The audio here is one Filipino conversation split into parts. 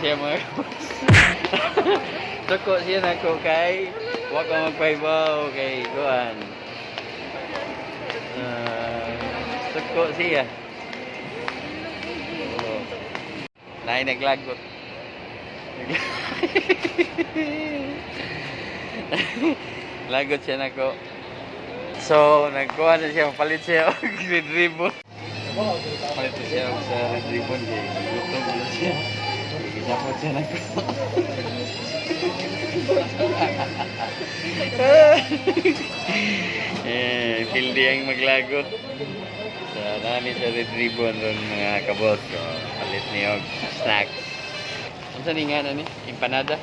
siya mga kabos. Suko siya na ko kay wag ko magpaibaw kay kuan. Suko siya. Oh. Lain naglagot. Lagot siya na ko. So, nagkuha na siya, palit siya og red ribbon. Palit siya og sa red ribbon kay gutom na siya. Gisapot siya na ko. Pildi ang maglagot. So, nami sa red ribbon ron mga kabos. So, palit niya og snacks. Ano sa nga na ni? Empanada?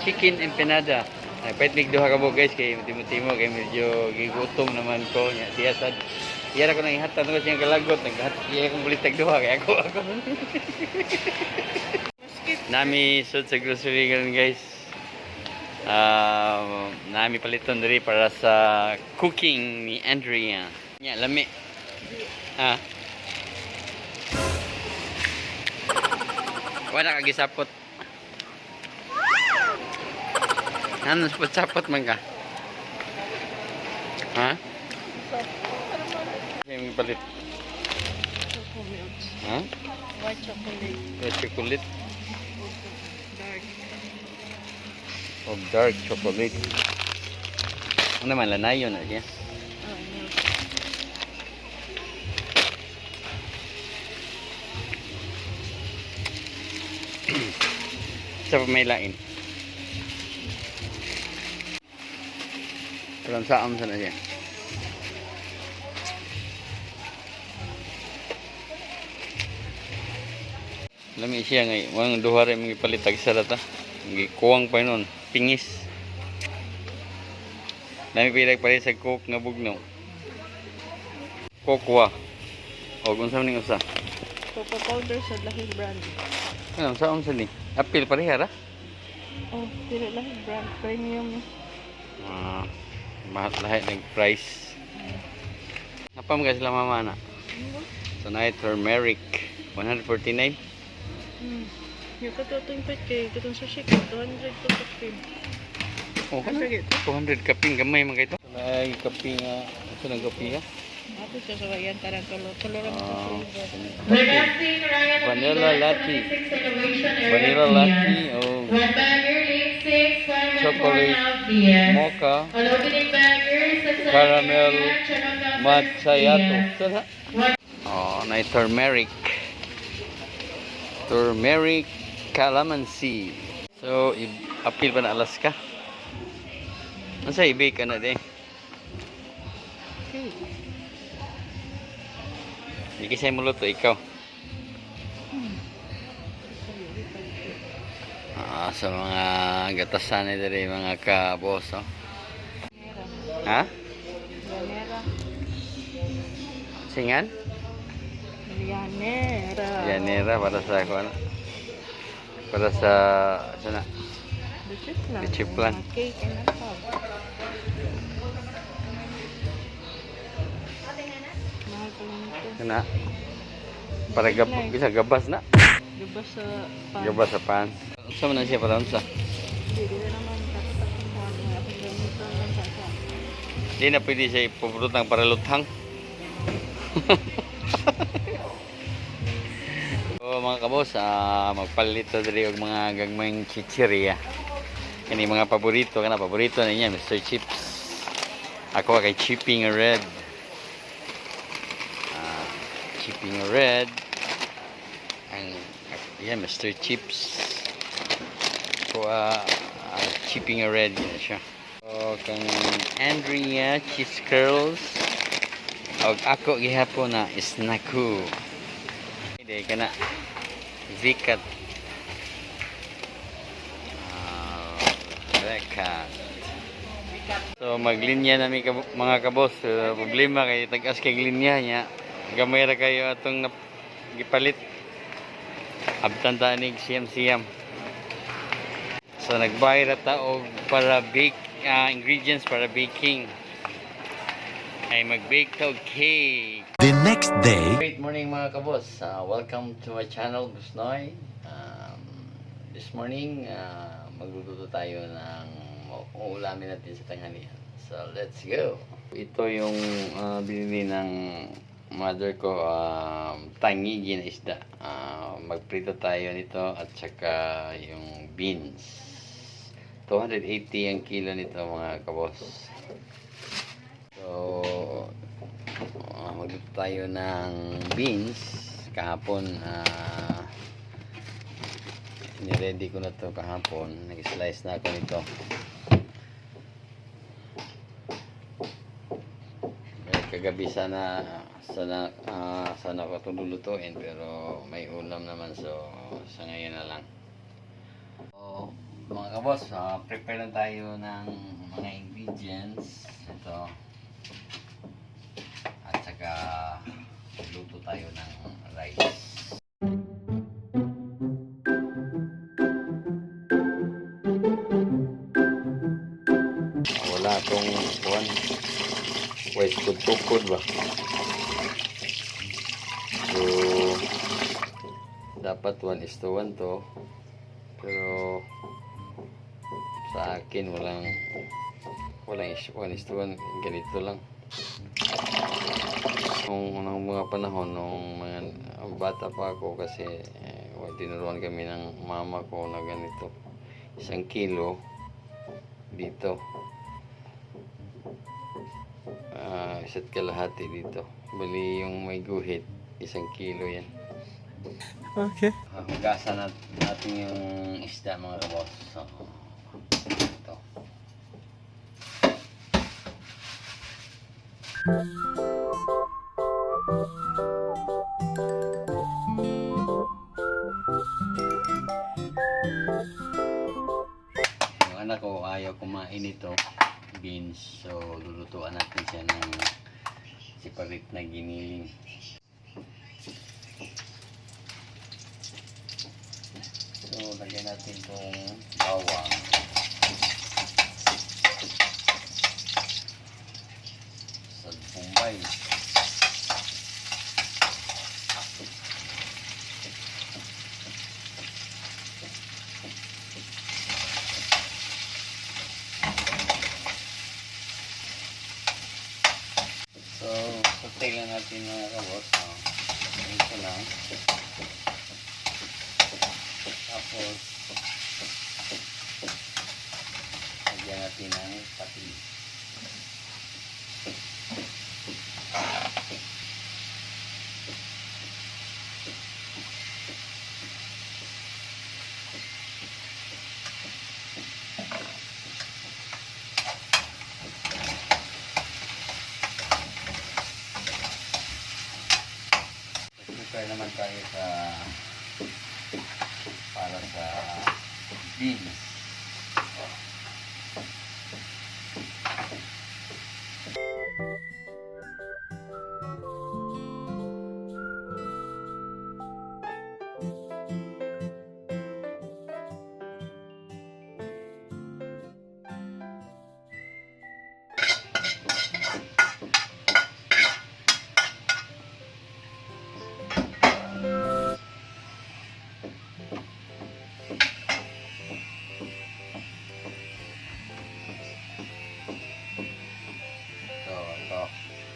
Chicken empanada. Ay, pwede migduha ka mo guys, kay timo-timo, kay medyo gigutom naman ko. Siya sad. Siya na ko nang ihatan ko siyang kalagot. Siya akong bulitag duha, kaya ako. Nami sud sa grocery ganun guys. Nami paliton diri para sa cooking ni Andrea. Nya, lami. Wala ka gisapot. Ano, sapot man ka? Ha? Yung palit. Ha? White chocolate. White chocolate. Dark. O dark chocolate. Ano naman, lanayon na siya. Milk. Sa may lain. Parang saan sana siya. Lami siya ngay. Mga duha rin mga palitag sa data. Kuwang pa nun. Pingis. Lami pilag pala sa coke nga bugnaw. Kokwa. O kung saan ning usa. Cocoa powder sa lahing brand. Ano saan sa ni? Apil pareha ra? Oh, dili lahing brand. Premium. Mahal lahat ng price. Apa mga sila mama na? So na turmeric 149. Yung katutong pet kay katong sa shake 200 to 15. Oh, 200 kaping gamay mga ito. Ay kaping ito ng kape ha. Ato sa sawayan tarang tulo ra mo sa flavor. Vanilla latte. Vanilla latte oh. Chocolate mocha. Caramel macchiato. Sana? Oh, na turmeric. Turmeric calamansi. So, apil pa na Alaska. Ano sa i-bake ka na din? Hindi kasi mo luto, ikaw. Sa mga gatasan na dali, mga kabos. Oh. Ha? Llanera. Singan? Llanera. Llanera para sa ako ano? Para sa sana? Chip lang. Cake and a pub. Mahal pa lang ito. Sana? Para bisa gabas na. Gabas sa pan. Gabas sa pan. Saan na siya para unsa? Hindi naman katatakbuhan ng aking gamitan ng sasa. Di na pwede siya ipupulutang para luthang. So mga kabos, magpalit na dali og mga gagmayng chichirya. Kani mga paborito, paborito na niya, Mr. Chips. Ako kay Chipping Red. Chipping Red. Ang yan, Mr. Chips. So, Chipping Red yun siya. So, kang Andrea Cheese Curls. O ako gihapon na Snaku. Hindi ka na Zikat. Rekat. So, maglinya namin mga kabos. Problema kay tag-as kay linya niya. Gamay ra kayo atong gipalit. Abtan tanig siyam-siyam. So nagbayad ta og para bake ingredients para baking. Ay mag-bake ta og cake. The next day. Great morning mga kabos. Welcome to my channel Busnoy. this morning, magluluto tayo ng uulamin natin sa tanghalian. So, let's go! Ito yung binili ng mother ko, tangigi na isda. Magprito tayo nito at saka yung beans. 280 ang kilo nito mga kabos. So, magluto tayo ng beans. Kahapon, niready ko na to kahapon. Nag-slice na ako nito. Kagabi sana ko ito lulutuin, pero may ulam naman, so sa ngayon na lang. So, mga kabos, prepare lang tayo ng mga ingredients. Ito. At saka luto tayo ng rice. Wala akong wais tukod ba. So dapat 1:1 to, pero sa akin walang 1:1, ganito lang. Nung unang mga panahon, nung mga bata pa ako, kasi tinuruan kami ng mama ko na ganito, 1 kilo dito, 1 kalahati dito, bali yung may guhit 1 kilo yan. Okay. Hugasan natin yung isda mga kabos. So, ito. Yung anak ko ayaw kumain ito, beans, so lulutuan natin siya ng siparit na giniling. So lagyan natin itong bawang, sa Bombay, so sautay lang natin mga kabos. Ito lang. Tapos lagyan natin ng patis. Prepare naman tayo para sa beans.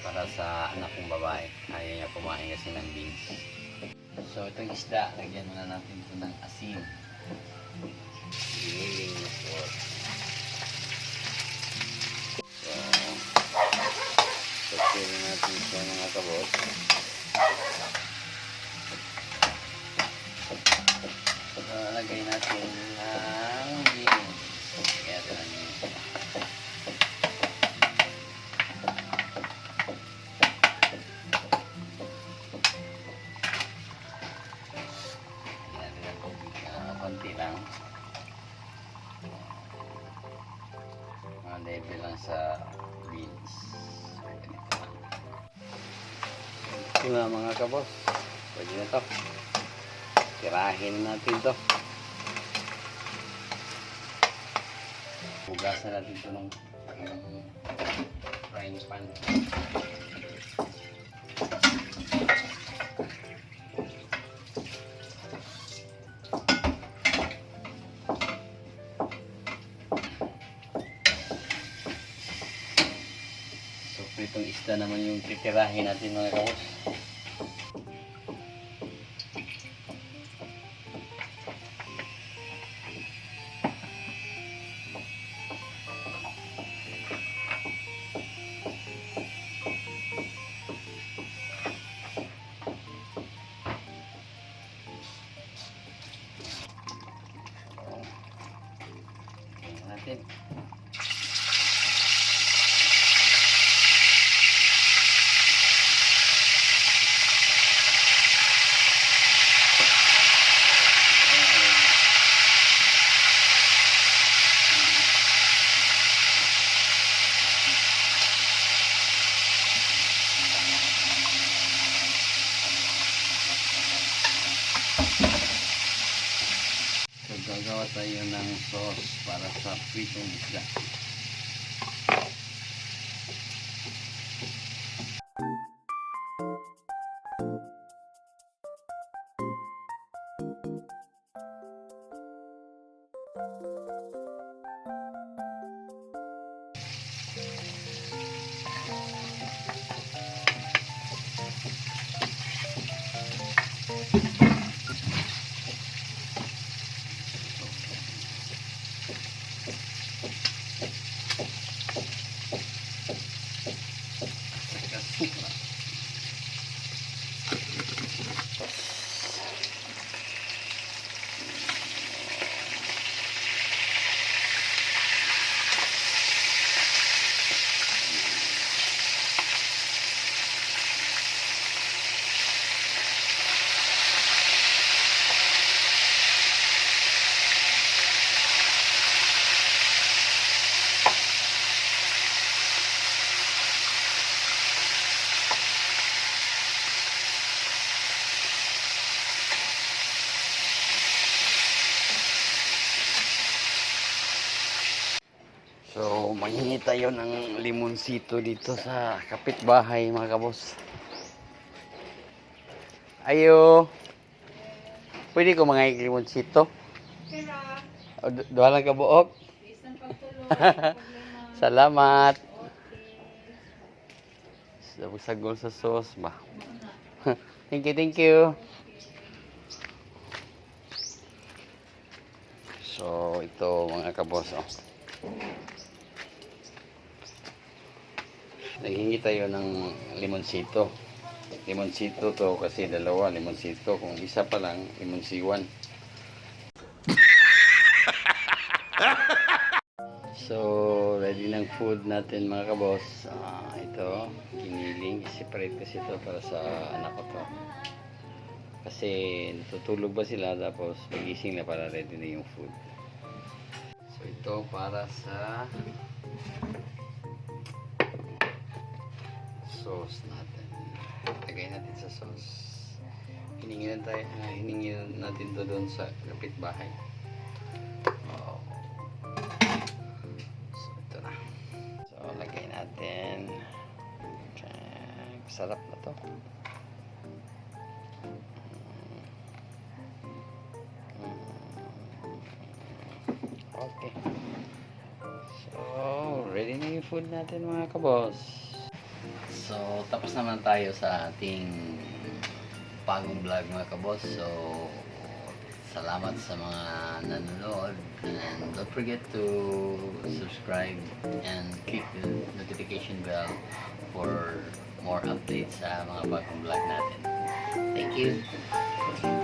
Para sa anak kong babae, ayaw niya kumain kasi ng beans. So itong isda, lagyan muna natin ito ng asin. Giniling na pork. So sasayin natin siya mga kabos. So lagay natin ng beans. Kaya ito lang yun. Konti lang. Mga level lang sa beans. So, ganito lang. Ito na mga kabos. Pwede na to. Tirahin natin to. Hugasan natin ito ng frying pan. Ito naman yung titirahin natin mga kabos. Natin. So, gagawa tayo ng sauce para sa pritong isda. Supra. So, manghingi tayo ng limonsito dito sa kapitbahay mga kabos. Ayo. Pwede ko mga limonsito? Kaya, O, duha lang ka buok? isang pagtuloy, Salamat. Sagol sa sauce ba? Thank you, thank you. So, ito mga kabos. Oh. Naghingi tayo ng limonsito. Limonsito to kasi dalawa limonsito. Kung isa pa lang, limonsiwan. So, ready ng food natin mga kabos. Ito, giniling. Separate kasi ito para sa anak ko to. Kasi natutulog ba sila tapos magising na para ready na yung food. So, ito para sa sauce natin. Lagay natin sa sauce. Hiningin natin to doon sa kapitbahay. Oh. So, ito na. So, lagay natin. Sarap na to. Okay. So, ready na yung food natin mga kabos. So, tapos naman tayo sa ating bagong vlog mga kabos. So, salamat sa mga nanonood. And don't forget to subscribe and click the notification bell for more updates sa mga bagong vlog natin. Thank you!